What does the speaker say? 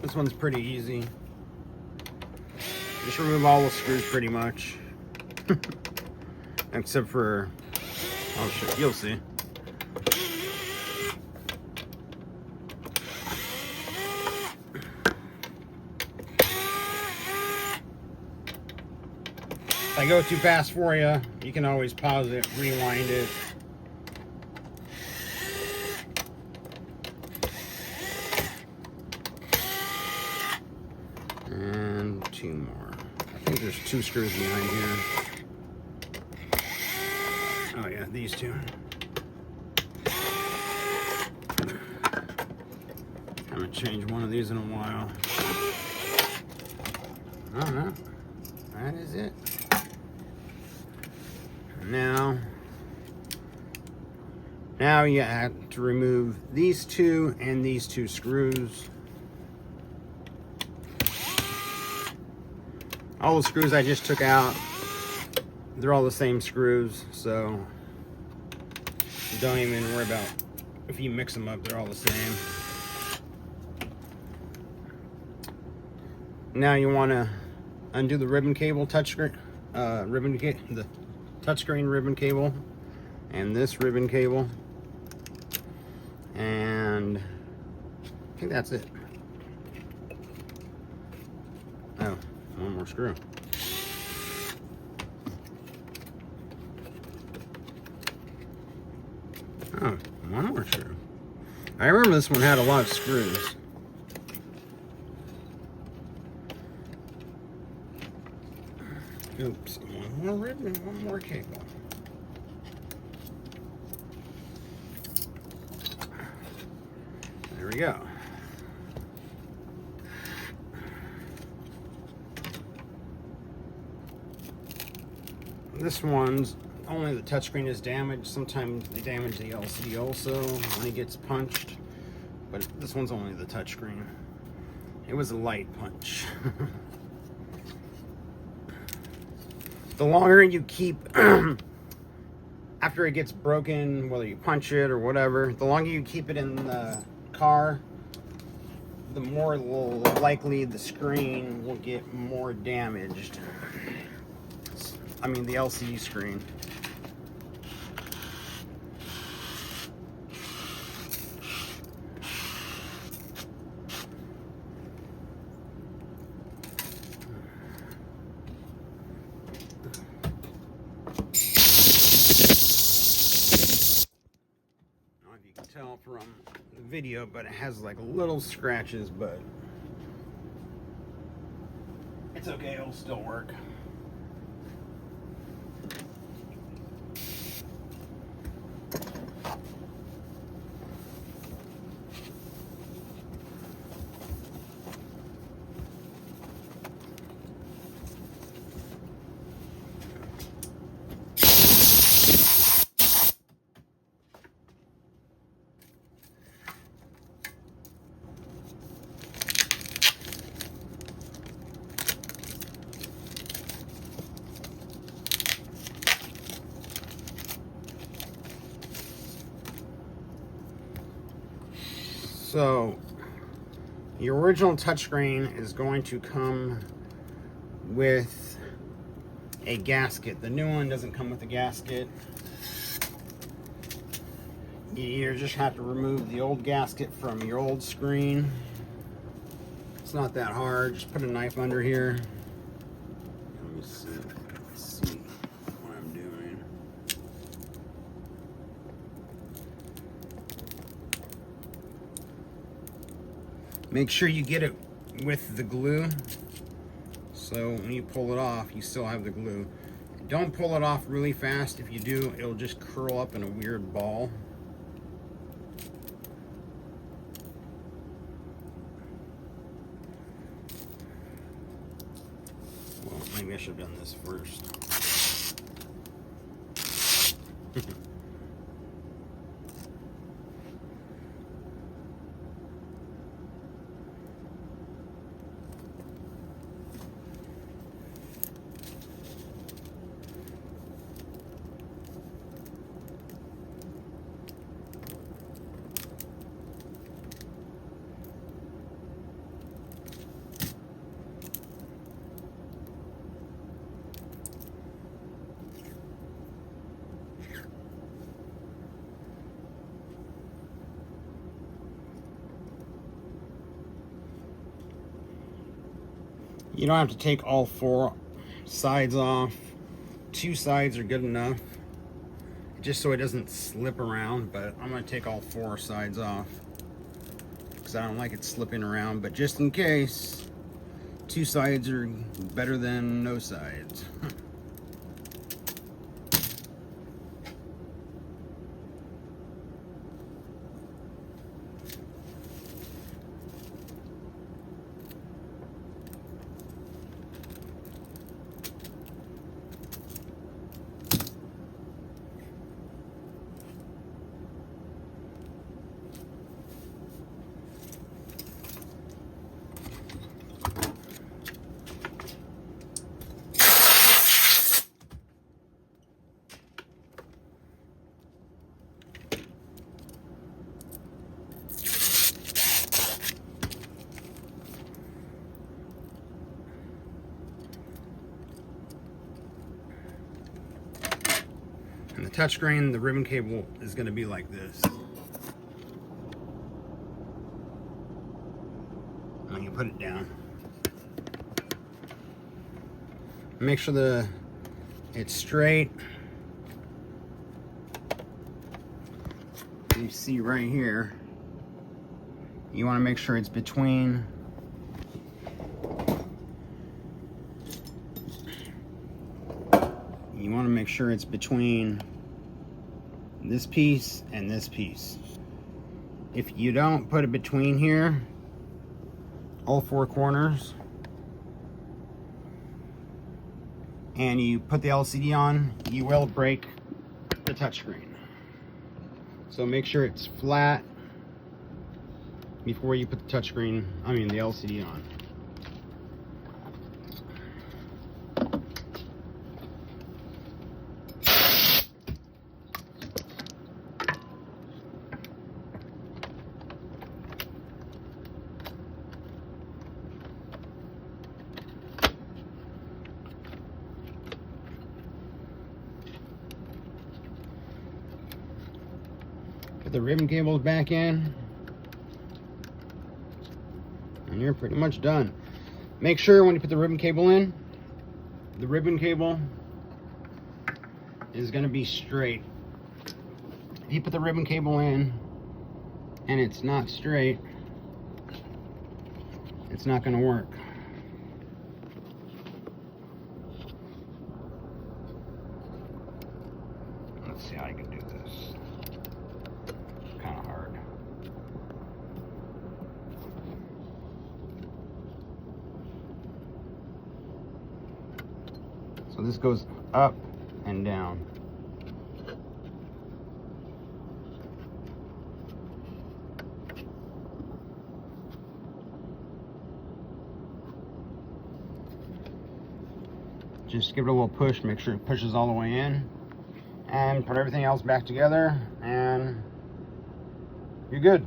This one's pretty easy. Just remove all the screws pretty much. Except for, oh shit, you'll see. If I go too fast for you, you can always pause it, rewind it. And two more. I think there's two screws behind here. Oh yeah, these two. Haven't changed one of these in a while. Oh no, that is it. Now you have to remove these two and these two screws. All the screws I just took out, they're all the same screws, so don't even worry about if you mix them up, they're all the same. Now you want to undo the ribbon cable, the touchscreen ribbon cable, and this ribbon cable, and I think that's it. Oh, one more screw. Oh, one more screw. I remember this one had a lot of screws. Oops, one more ribbon, one more cable. There we go. This one's only the touchscreen is damaged. Sometimes they damage the LCD also when it gets punched, but this one's only the touchscreen. It was a light punch. The longer you keep, after it gets broken, whether you punch it or whatever, the longer you keep it in the car, the more likely the screen will get more damaged. I mean, the LCD screen. Tell from the video, but it has like little scratches, but it's okay, it'll still work. So, the original touchscreen is going to come with a gasket. The new one doesn't come with a gasket. You just have to remove the old gasket from your old screen. It's not that hard. Just put a knife under here. Let me see. Let's see what I'm doing. Make sure you get it with the glue, so when you pull it off, you still have the glue. Don't pull it off really fast. If you do, it'll just curl up in a weird ball. Well, maybe I should have done this first. You don't have to take all 4 sides off. 2 sides are good enough, just so it doesn't slip around, but I'm going to take all 4 sides off because I don't like it slipping around, but just in case, 2 sides are better than no sides. And the touchscreen, the ribbon cable is going to be like this. And you put it down. Make sure it's straight. You see right here, you want to make sure it's between this piece and this piece. If you don't put it between here, all 4 corners, and you put the LCD on, you will break the touchscreen. So make sure it's flat before you put the touchscreen, the LCD on. Put the ribbon cables back in, and you're pretty much done. Make sure when you put the ribbon cable in, the ribbon cable is going to be straight. If you put the ribbon cable in and it's not straight, it's not going to work. Let's see how I can do this. Kind of hard. So this goes up and down. Just give it a little push, make sure it pushes all the way in, and put everything else back together, and you're good.